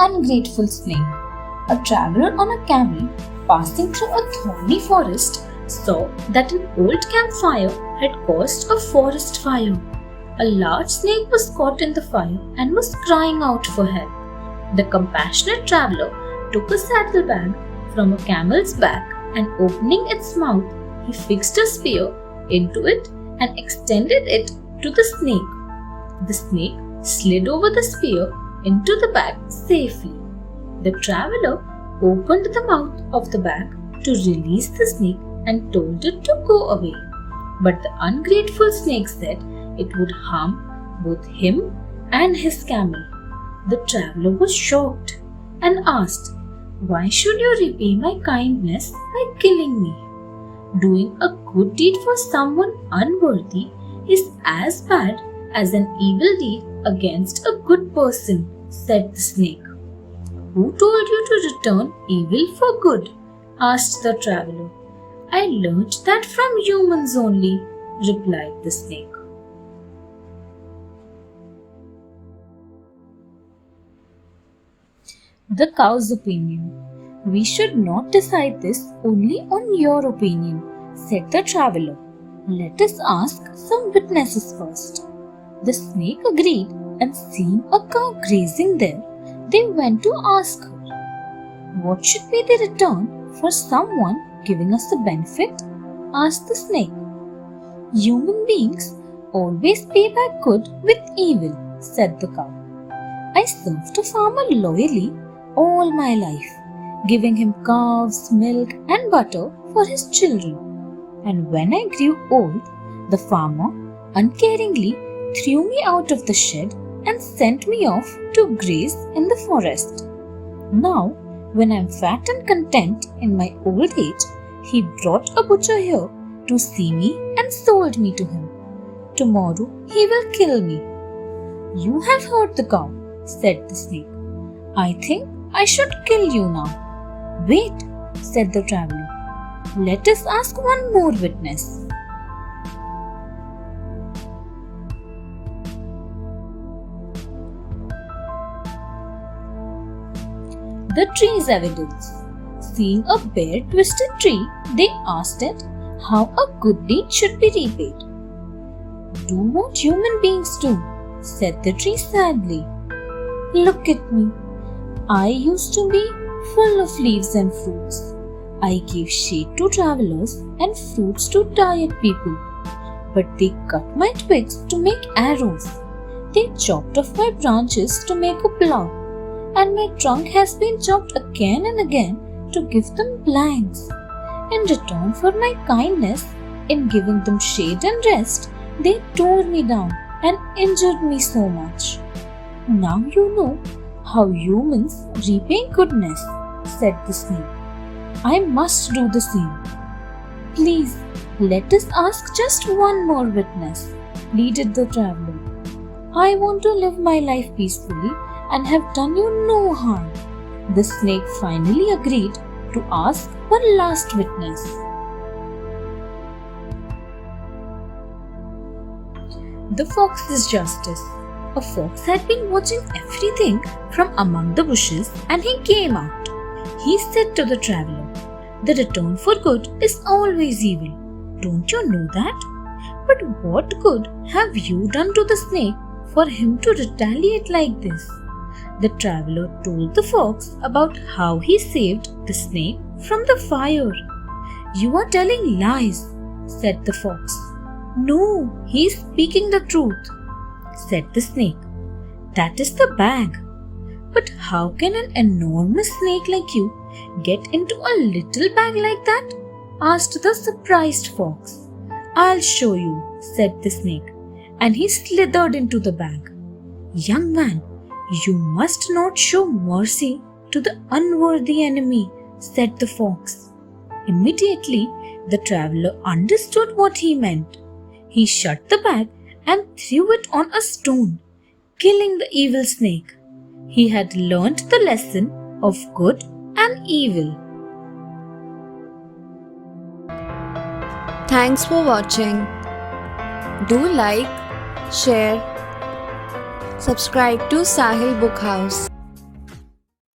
Ungrateful Snake. A traveler on a camel passing through a thorny forest saw that an old campfire had caused a forest fire. A large snake was caught in the fire and was crying out for help. The compassionate traveler took a saddlebag from a camel's back and opening its mouth, he fixed a spear into it and extended it to the snake. The snake slid over the spear into the bag safely. The traveler opened the mouth of the bag to release the snake and told it to go away. But the ungrateful snake said it would harm both him and his camel. The traveler was shocked and asked, "Why should you repay my kindness by killing me? Doing a good deed for someone unworthy is as bad as an evil deed against a good person," said the snake. "Who told you to return evil for good?" asked the traveler. "I learnt that from humans only," replied the snake. The cow's opinion. "We should not decide this only on your opinion," said the traveler. "Let us ask some witnesses first." The snake agreed, and seeing a cow grazing there, they went to ask her, "What should be the return for someone giving us a benefit?" asked the snake. "Human beings always pay back good with evil," said the cow. "I served a farmer loyally all my life, giving him calves, milk, and butter for his children. And when I grew old, the farmer uncaringly threw me out of the shed and sent me off to graze in the forest. Now, when I am fat and content in my old age, he brought a butcher here to see me and sold me to him. Tomorrow he will kill me." "You have heard the cow," said the snake. "I think I should kill you now." "Wait," said the traveler. "Let us ask one more witness." The tree's evidence. Seeing a bare twisted tree, they asked it how a good deed should be repaid. "Do what human beings do," said the tree sadly. "Look at me. I used to be full of leaves and fruits. I gave shade to travelers and fruits to tired people. But they cut my twigs to make arrows. They chopped off my branches to make a plow. And my trunk has been chopped again and again to give them planks. In return for my kindness in giving them shade and rest, they tore me down and injured me so much. Now you know how humans repay goodness," said the snake. "I must do the same." "Please, let us ask just one more witness," pleaded the traveler. "I want to live my life peacefully and have done you no harm." The snake finally agreed to ask one last witness. The fox's justice. A fox had been watching everything from among the bushes and he came out. He said to the traveler, "The return for good is always evil. Don't you know that? But what good have you done to the snake for him to retaliate like this?" The traveler told the fox about how he saved the snake from the fire. "You are telling lies," said the fox. "No, he is speaking the truth," said the snake. "That is the bag." "But how can an enormous snake like you get into a little bag like that?" asked the surprised fox. "I'll show you," said the snake, and he slithered into the bag. "Young man, you must not show mercy to the unworthy enemy," said the fox. Immediately, the traveler understood what he meant. He shut the bag and threw it on a stone, killing the evil snake. He had learnt the lesson of good and evil. Thanks for watching. Do like, share, subscribe to Sahil Book House.